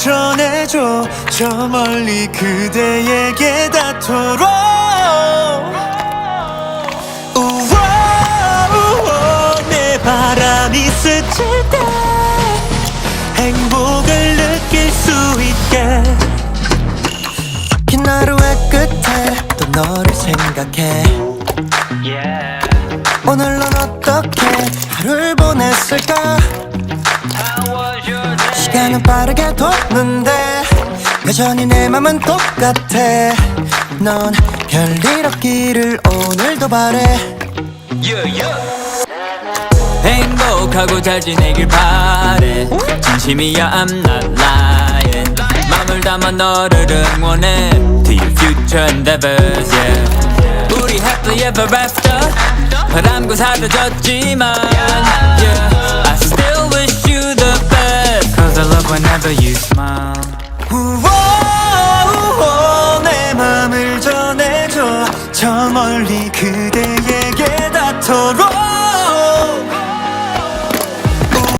전해줘 저 멀리 그대에게 닿도록 내 바람이 스칠 때 행복을 느낄 수 있게 긴 하루의 끝에 또 너를 생각해 오늘 넌 어떻게 하루를 보냈을까 시간은 빠르게 도는데 여전히 내 맘은 똑같아 넌 별일 없기를 오늘도 바래 행복하고 잘 지내길 바래 진심이야 I'm not lying 맘을 담아 너를 응원해 To your future endeavors yeah. 우리 happily ever after 바람과 사라졌지만 yeah. I still wish you the best Cause I love whenever you smile 내 맘을 전해줘 저 멀리 그대에게 닿도록